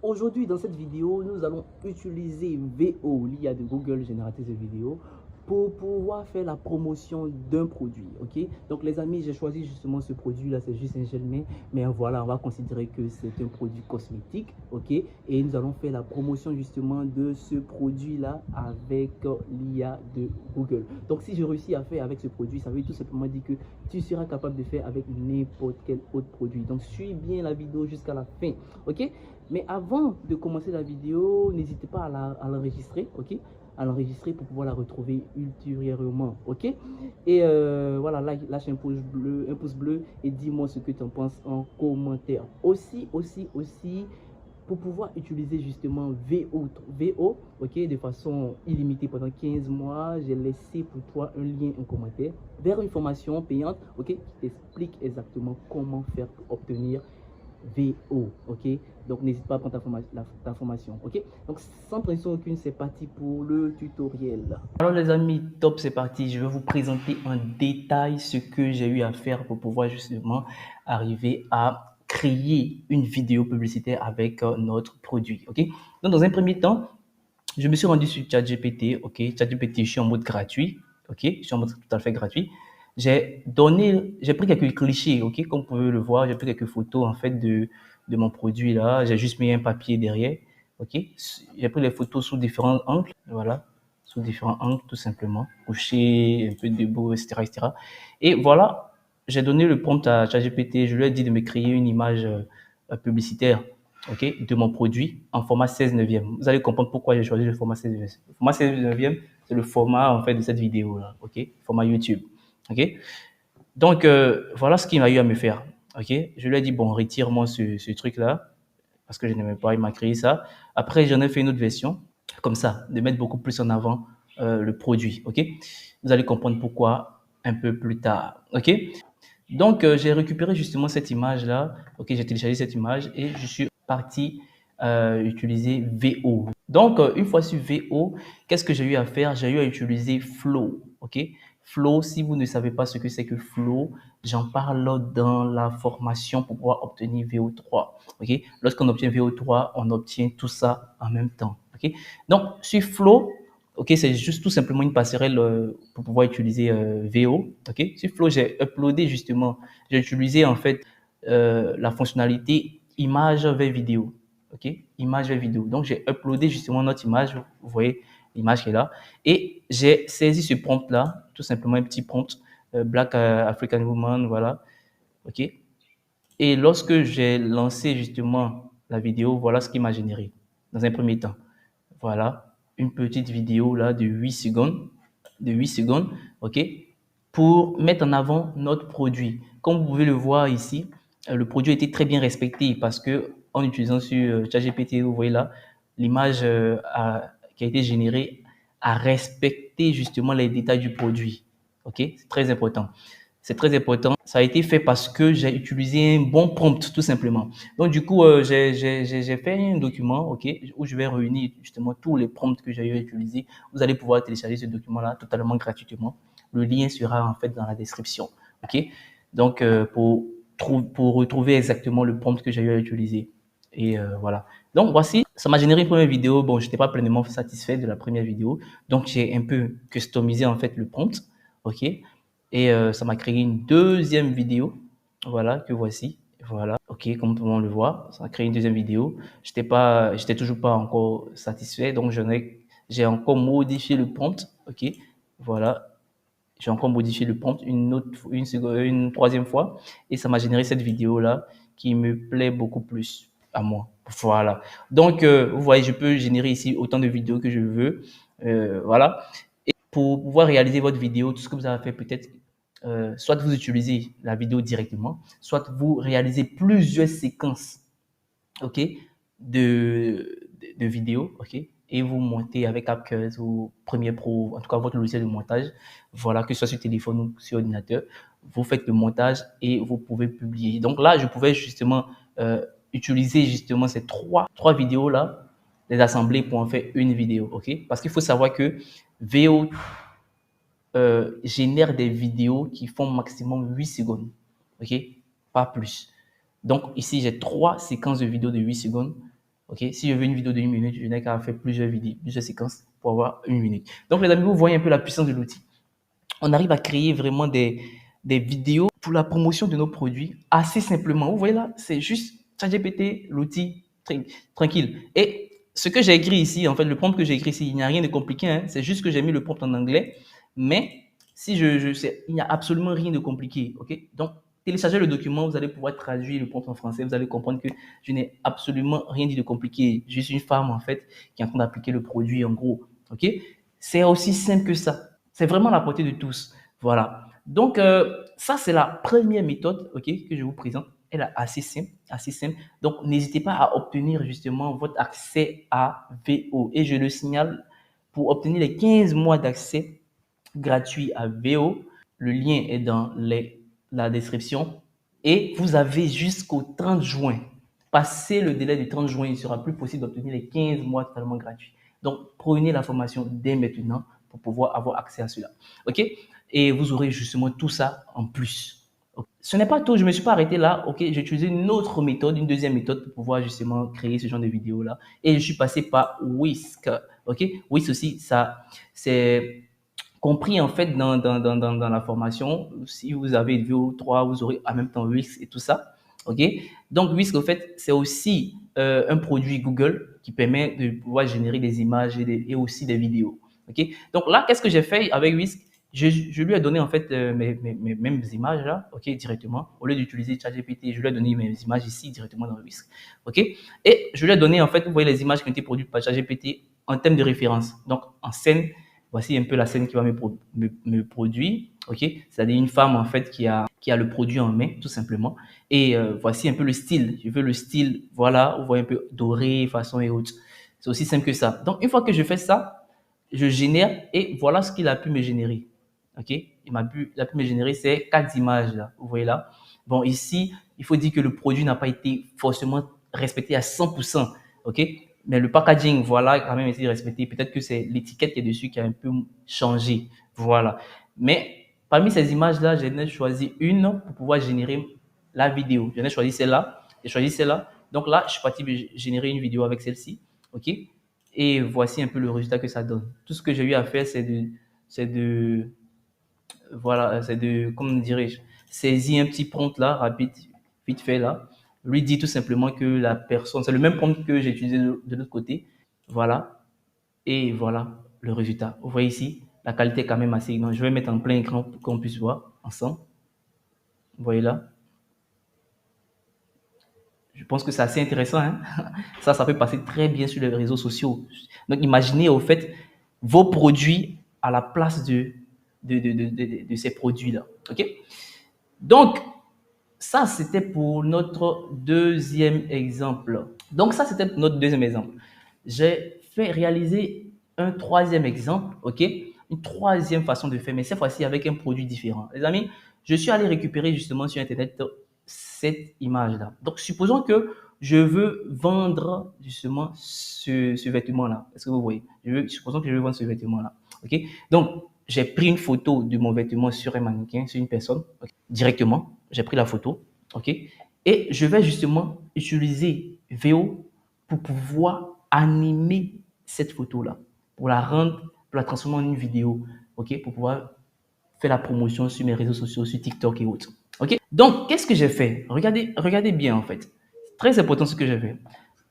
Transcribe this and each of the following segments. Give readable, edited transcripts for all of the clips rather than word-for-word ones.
Aujourd'hui, dans cette vidéo, nous allons utiliser VO, l'IA de Google génératrice de vidéos, pour pouvoir faire la promotion d'un produit. Ok, donc les amis, j'ai choisi justement ce produit là, c'est juste un gel main, mais voilà, on va considérer que c'est un produit cosmétique. Ok, et nous allons faire la promotion justement de ce produit là avec l'IA de Google. Donc si je réussis à faire avec ce produit, ça veut tout simplement dire que tu seras capable de faire avec n'importe quel autre produit. Donc suis bien la vidéo jusqu'à la fin. Ok, mais avant de commencer la vidéo, n'hésitez pas à l'enregistrer, ok, à l'enregistrer pour pouvoir la retrouver ultérieurement, ok. Et voilà, lâche un pouce bleu et dis-moi ce que tu en penses en commentaire. Aussi, pour pouvoir utiliser justement VO, ok, de façon illimitée pendant 15 mois, j'ai laissé pour toi un lien en commentaire vers une formation payante, ok, qui t'explique exactement comment faire pour obtenir VO, ok. Donc n'hésite pas à prendre ta formation, ok. Donc sans pression aucune, c'est parti pour le tutoriel. Alors les amis, top, c'est parti. Je vais vous présenter en détail ce que j'ai eu à faire pour pouvoir justement arriver à créer une vidéo publicitaire avec notre produit, ok. Donc dans un premier temps, je me suis rendu sur ChatGPT, ok. ChatGPT, je suis en mode gratuit, ok. Je suis en mode tout à fait gratuit. J'ai pris quelques clichés, ok. Comme vous pouvez le voir, j'ai pris quelques photos en fait de mon produit là. J'ai juste mis un papier derrière, ok. J'ai pris les photos sous différents angles, voilà, sous différents angles tout simplement, couché, un peu debout, etc., etc. Et voilà, j'ai donné le prompt à ChatGPT. Je lui ai dit de me créer une image publicitaire, ok, de mon produit en format 16 neuvième. Vous allez comprendre pourquoi j'ai choisi le format 16 neuvième. Le format 16 neuvième, c'est le format en fait de cette vidéo là, ok, format YouTube, ok. Donc voilà ce qu'il m'a eu à me faire, ok. Je lui ai dit bon, retire-moi ce truc là parce que je n'aimais pas, il m'a créé ça. Après j'en ai fait une autre version comme ça, de mettre beaucoup plus en avant le produit, ok. Vous allez comprendre pourquoi un peu plus tard, ok. Donc, j'ai récupéré justement cette image-là. Ok, j'ai téléchargé cette image et je suis parti utiliser VO. Donc, une fois sur VO, qu'est-ce que j'ai eu à faire? J'ai eu à utiliser Flow. Ok, Flow, si vous ne savez pas ce que c'est que Flow, j'en parle dans la formation pour pouvoir obtenir VO3. Ok, lorsqu'on obtient VO3, on obtient tout ça en même temps. Ok, donc sur Flow, ok, c'est juste tout simplement une passerelle pour pouvoir utiliser VO. Ok, sur Flow, j'ai uploadé justement, j'ai utilisé en fait la fonctionnalité image vers vidéo. Ok, image vers vidéo. Donc, j'ai uploadé justement notre image. Vous voyez l'image qui est là. Et j'ai saisi ce prompt-là, tout simplement un petit prompt, Black African Woman, voilà. Ok. Et lorsque j'ai lancé justement la vidéo, voilà ce qui m'a généré dans un premier temps. Voilà, une petite vidéo là de 8 secondes, ok, pour mettre en avant notre produit. Comme vous pouvez le voir ici, le produit a été très bien respecté parce que en utilisant sur ChatGPT, vous voyez là, l'image qui a été générée a respecté justement les détails du produit. Ok, c'est très important. C'est très important. Ça a été fait parce que j'ai utilisé un bon prompt, tout simplement. Donc, du coup, j'ai fait un document, OK, où je vais réunir justement tous les prompts que j'ai eu à utiliser. Vous allez pouvoir télécharger ce document-là totalement gratuitement. Le lien sera en fait dans la description, OK. Donc, pour retrouver exactement le prompt que j'ai eu à utiliser. Et voilà. Donc, voici, ça m'a généré une première vidéo. Bon, je n'étais pas pleinement satisfait de la première vidéo. Donc, j'ai un peu customisé en fait le prompt, OK. Et ça m'a créé une deuxième vidéo, voilà, que voici. Voilà, ok, comme tout le monde le voit, ça a créé une deuxième vidéo. J'étais toujours pas encore satisfait, donc j'ai encore modifié le prompt, ok. Voilà, j'ai encore modifié le prompt une troisième fois, et ça m'a généré cette vidéo là qui me plaît beaucoup plus à moi. Voilà. Donc, vous voyez, je peux générer ici autant de vidéos que je veux. Voilà. Et pour pouvoir réaliser votre vidéo, tout ce que vous avez fait peut-être, soit vous utilisez la vidéo directement, soit vous réalisez plusieurs séquences, ok, de vidéos, ok, et vous montez avec CapCut ou Premiere Pro, en tout cas votre logiciel de montage, voilà, que ce soit sur téléphone ou sur ordinateur, vous faites le montage et vous pouvez publier. Donc là, je pouvais justement utiliser justement ces trois vidéos là, les assembler pour en faire une vidéo, ok, parce qu'il faut savoir que VO génère des vidéos qui font maximum 8 secondes. OK? Pas plus. Donc, ici, j'ai trois séquences de vidéos de 8 secondes. Ok, si je veux une vidéo de 1 minute, je n'ai qu'à faire plusieurs vidéos, plusieurs séquences pour avoir 1 minute. Donc, les amis, vous voyez un peu la puissance de l'outil. On arrive à créer vraiment des vidéos pour la promotion de nos produits assez simplement. Vous voyez là, c'est juste ChatGPT, l'outil tranquille. Et ce que j'ai écrit ici, en fait, le prompt que j'ai écrit ici, il n'y a rien de compliqué. Hein, c'est juste que j'ai mis le prompt en anglais. Mais si je sais, il n'y a absolument rien de compliqué. Ok, donc, téléchargez le document, vous allez pouvoir traduire le prompt en français. Vous allez comprendre que je n'ai absolument rien dit de compliqué. Je suis une femme, en fait, qui est en train d'appliquer le produit, en gros. Ok, c'est aussi simple que ça. C'est vraiment à la portée de tous. Voilà. Donc, ça, c'est la première méthode, ok, que je vous présente. Elle est assez simple, assez simple. Donc, n'hésitez pas à obtenir justement votre accès à VO. Et je le signale, pour obtenir les 15 mois d'accès gratuit à VO, le lien est dans la description. Et vous avez jusqu'au 30 juin. Passé le délai du 30 juin, il ne sera plus possible d'obtenir les 15 mois totalement gratuits. Donc, prenez la formation dès maintenant pour pouvoir avoir accès à cela. OK? Et vous aurez justement tout ça en plus. Okay? Ce n'est pas tout, je ne me suis pas arrêté là. OK? J'ai utilisé une autre méthode, une deuxième méthode pour pouvoir justement créer ce genre de vidéos là. Et je suis passé par Whisk. OK? Whisk aussi, ça, c'est compris en fait dans la formation. Si vous avez VO3, vous aurez en même temps Whisk et tout ça. OK? Donc, Whisk, en fait, c'est aussi un produit Google qui permet de pouvoir générer des images et aussi des vidéos. OK? Donc là, qu'est-ce que j'ai fait avec Whisk? Je lui ai donné en fait mes mêmes images là, ok, directement. Au lieu d'utiliser ChatGPT, je lui ai donné mes images ici directement dans Whisk, ok. Et je lui ai donné en fait, vous voyez les images qui ont été produites par ChatGPT en termes de référence. Donc en scène, voici un peu la scène qui va me produire, ok. C'est-à-dire une femme en fait qui a le produit en main, tout simplement. Et voici un peu le style. Je veux le style, voilà, vous voyez un peu doré, façon et autres. C'est aussi simple que ça. Donc une fois que je fais ça, je génère et voilà ce qu'il a pu me générer. OK? Il a pu me générer ces 4 images là. Vous voyez là? Bon, ici, il faut dire que le produit n'a pas été forcément respecté à 100%. OK? Mais le packaging, voilà, a quand même été respecté. Peut-être que c'est l'étiquette qui est dessus qui a un peu changé. Voilà. Mais parmi ces images-là, j'en ai choisi une pour pouvoir générer la vidéo. J'en ai choisi celle-là. J'ai choisi celle-là. Donc là, je suis parti générer une vidéo avec celle-ci. OK? Et voici un peu le résultat que ça donne. Tout ce que j'ai eu à faire, voilà, c'est de, comment dirais-je, saisir un petit prompt là, rapide, vite fait là, lui dit tout simplement que la personne, c'est le même prompt que j'ai utilisé de l'autre côté, voilà, et voilà le résultat. Vous voyez ici, la qualité est quand même assez grande. Je vais mettre en plein écran pour qu'on puisse voir ensemble. Vous voyez là. Je pense que c'est assez intéressant. Hein? Ça peut passer très bien sur les réseaux sociaux. Donc, imaginez au fait vos produits à la place de ces produits-là. OK? Donc, ça, c'était pour notre deuxième exemple. Donc, ça, c'était notre deuxième exemple. J'ai fait réaliser un troisième exemple, OK? Une troisième façon de faire, mais cette fois-ci avec un produit différent. Les amis, je suis allé récupérer justement sur Internet cette image-là. Donc, supposons que je veux vendre justement ce vêtement-là. Est-ce que vous voyez? Supposons que je veux vendre ce vêtement-là. OK? Donc, j'ai pris une photo de mon vêtement sur un mannequin, sur une personne, okay, directement. J'ai pris la photo, OK? Et je vais justement utiliser VO pour pouvoir animer cette photo-là, pour la rendre, pour la transformer en une vidéo, OK? Pour pouvoir faire la promotion sur mes réseaux sociaux, sur TikTok et autres. OK? Donc, qu'est-ce que j'ai fait? Regardez bien en fait. C'est très important ce que j'ai fait.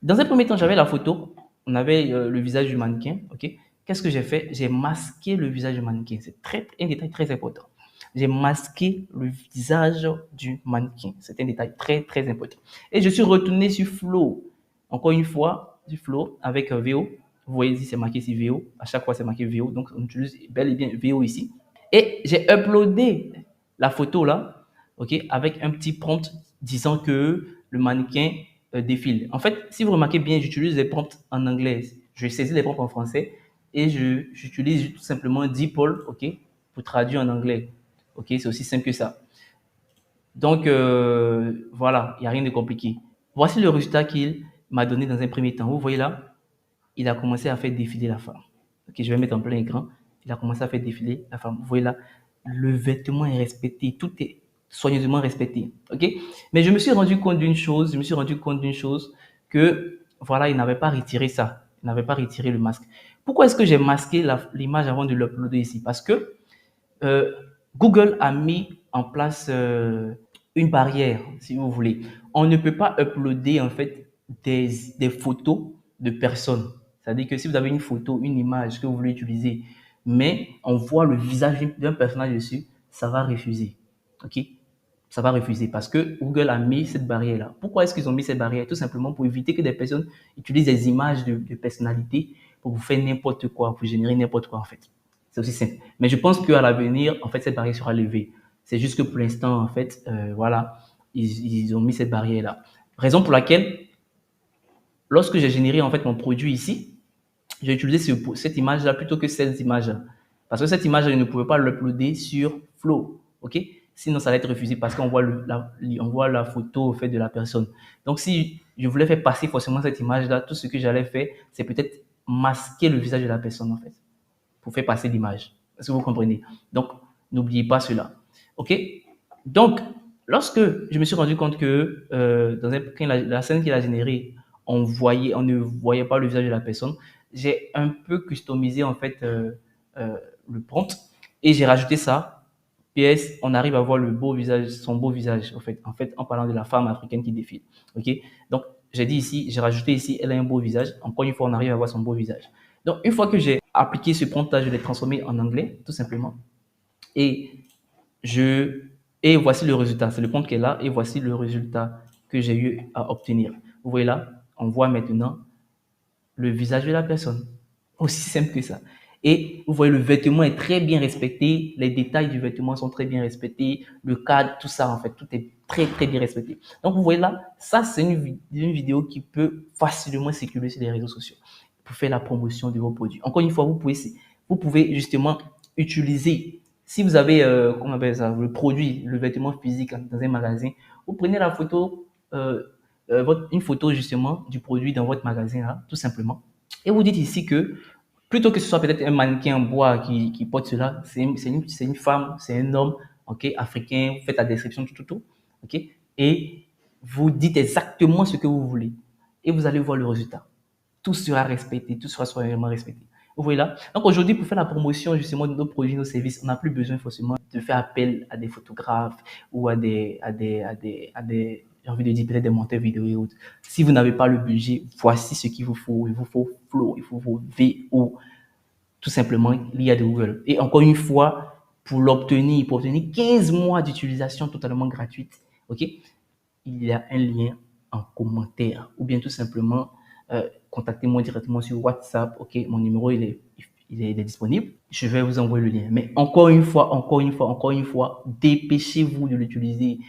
Dans un premier temps, j'avais la photo, on avait le visage du mannequin, OK? Qu'est-ce que j'ai fait? J'ai masqué le visage du mannequin. C'est un détail très important. J'ai masqué le visage du mannequin. C'est un détail très, très important. Et je suis retourné sur Flow. Encore une fois, sur Flow avec VO. Vous voyez ici, c'est marqué ici VO. À chaque fois, c'est marqué VO. Donc, on utilise bel et bien VO ici. Et j'ai uploadé la photo là, ok, avec un petit prompt disant que le mannequin défile. En fait, si vous remarquez bien, j'utilise les prompts en anglais. Je saisis les prompts en français et j'utilise tout simplement DeepL, ok, pour traduire en anglais. Ok, c'est aussi simple que ça. Donc, voilà, il n'y a rien de compliqué. Voici le résultat qu'il m'a donné dans un premier temps. Vous voyez là, il a commencé à faire défiler la femme. Ok, je vais mettre en plein écran. Il a commencé à faire défiler la femme. Vous voyez là, le vêtement est respecté. Tout est soigneusement respecté. Ok, mais je me suis rendu compte d'une chose. Que voilà, il n'avait pas retiré ça. Il n'avait pas retiré le masque. Pourquoi est-ce que j'ai masqué l'image avant de l'uploader ici? Parce que euh, Google a mis en place une barrière, si vous voulez. On ne peut pas uploader en fait des photos de personnes. C'est-à-dire que si vous avez une photo, une image que vous voulez utiliser, mais on voit le visage d'un personnage dessus, ça va refuser. OK? Ça va refuser parce que Google a mis cette barrière-là. Pourquoi est-ce qu'ils ont mis cette barrière? Tout simplement pour éviter que des personnes utilisent des images de personnalité pour vous faire n'importe quoi, pour générer n'importe quoi en fait. C'est aussi simple. Mais je pense qu'à l'avenir, en fait, cette barrière sera levée. C'est juste que pour l'instant, en fait, voilà, ils ont mis cette barrière-là. Raison pour laquelle, lorsque j'ai généré en fait mon produit ici, j'ai utilisé cette image-là plutôt que cette image-là. Parce que cette image-là, je ne pouvais pas l'uploader sur Flow. OK? Sinon, ça va être refusé parce qu'on voit, on voit la photo au fait de la personne. Donc, si je voulais faire passer forcément cette image-là, tout ce que j'allais faire, c'est peut-être masquer le visage de la personne, en fait, pour faire passer l'image. Est-ce que vous comprenez? Donc, n'oubliez pas cela. OK? Donc, lorsque je me suis rendu compte que quand la scène qu'il a générée, on ne voyait pas le visage de la personne, j'ai un peu customisé en fait le prompt et j'ai rajouté ça. PS, on arrive à voir le beau visage, son beau visage en parlant de la femme africaine qui défile. Ok, donc j'ai dit ici, j'ai rajouté ici, elle a un beau visage. Encore une fois, on arrive à voir son beau visage. Donc une fois que j'ai appliqué ce prompt-là, je l'ai transformé en anglais, tout simplement. Et je et voici le résultat. C'est le prompt qui est là et voici le résultat que j'ai eu à obtenir. Vous voyez là, on voit maintenant le visage de la personne. Aussi simple que ça. Et vous voyez, le vêtement est très bien respecté, les détails du vêtement sont très bien respectés, le cadre, tout ça, en fait, tout est très, très bien respecté. Donc, vous voyez là, ça, c'est une vidéo qui peut facilement circuler sur les réseaux sociaux pour faire la promotion de vos produits. Encore une fois, vous pouvez justement utiliser, si vous avez, comment on appelle ça, le produit, le vêtement physique dans un magasin, vous prenez la photo, une photo justement du produit dans votre magasin, là, tout simplement. Et vous dites ici que plutôt que ce soit peut-être un mannequin en bois qui porte cela, c'est une femme, c'est un homme, ok, africain, vous faites la description, tout, ok, et vous dites exactement ce que vous voulez. Et vous allez voir le résultat. Tout sera respecté, tout sera soigneusement respecté. Vous voyez là? Donc aujourd'hui, pour faire la promotion justement de nos produits, nos services, on n'a plus besoin forcément de faire appel à des photographes ou j'ai envie de dire peut-être des monteurs vidéo et autres. Si vous n'avez pas le budget, voici ce qu'il vous faut. Il vous faut Flow, il vous faut VO, tout simplement l'IA de Google. Et encore une fois, pour obtenir 15 mois d'utilisation totalement gratuite, ok, il y a un lien en commentaire ou bien tout simplement contactez-moi directement sur WhatsApp. Ok, mon numéro il est disponible. Je vais vous envoyer le lien. Mais encore une fois, dépêchez-vous de l'utiliser.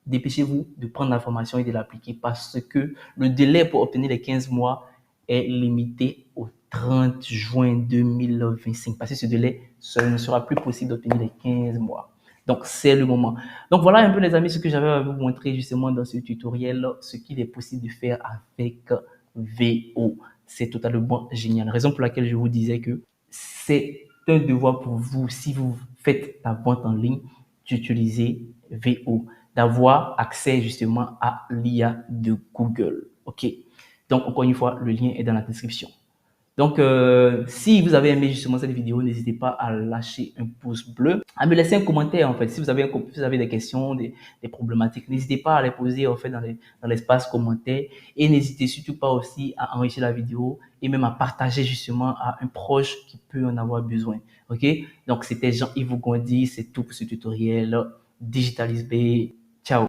Dépêchez-vous de prendre l'information et de l'appliquer parce que le délai pour obtenir les 15 mois est limité au 30 juin 2025. Parce que ce délai, ce ne sera plus possible d'obtenir les 15 mois. Donc, c'est le moment. Donc, voilà un peu, les amis, ce que j'avais à vous montrer justement dans ce tutoriel, ce qu'il est possible de faire avec VO. C'est totalement génial. Raison pour laquelle je vous disais que c'est un devoir pour vous, si vous faites la vente en ligne, d'utiliser VO, d'avoir accès justement à l'IA de Google. OK? Donc, encore une fois, le lien est dans la description. Donc, si vous avez aimé justement cette vidéo, n'hésitez pas à lâcher un pouce bleu, à me laisser un commentaire en fait. Si vous avez des questions, des problématiques, n'hésitez pas à les poser en fait dans l'espace commentaire et n'hésitez surtout pas aussi à enrichir la vidéo et même à partager justement à un proche qui peut en avoir besoin. Ok? Donc, c'était Jean-Yves Gondi, c'est tout pour ce tutoriel. Digitalise B.